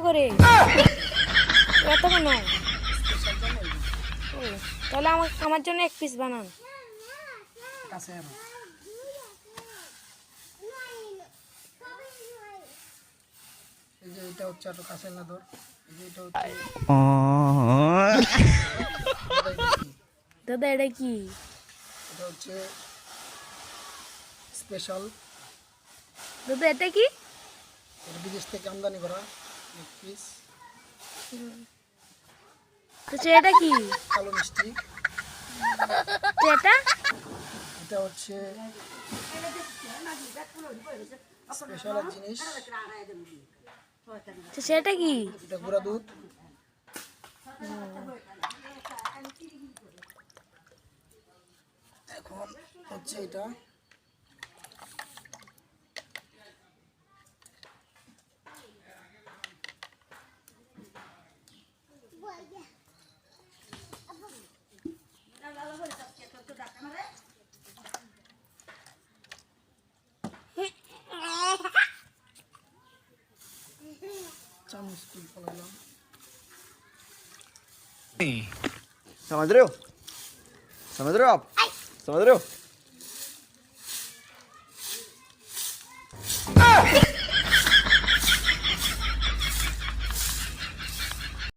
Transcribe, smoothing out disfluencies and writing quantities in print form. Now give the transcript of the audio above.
করে এত কেন? ও, তাহলে আমার জন্য 1 পিস বানান। কাছে আনো। এই যে এটা হচ্ছে আরো কাছে না ধর। এই যে এটা হচ্ছে দাদা এটা কি? এটা হচ্ছে স্পেশাল। দাদা এটা কি? এটা বিদেশ থেকে আমদানি করা 1 পিস আচ্ছা এটা কি? কালো মিষ্টি। তো এটা? এটা হচ্ছে স্পেশাল এক জিনিস। আচ্ছা সেটা কি? এটা গুঁড়া দুধ। এখন হচ্ছে এটা চামচ তুল ফলালাম। समझ रहे हो आप समझ रहे हो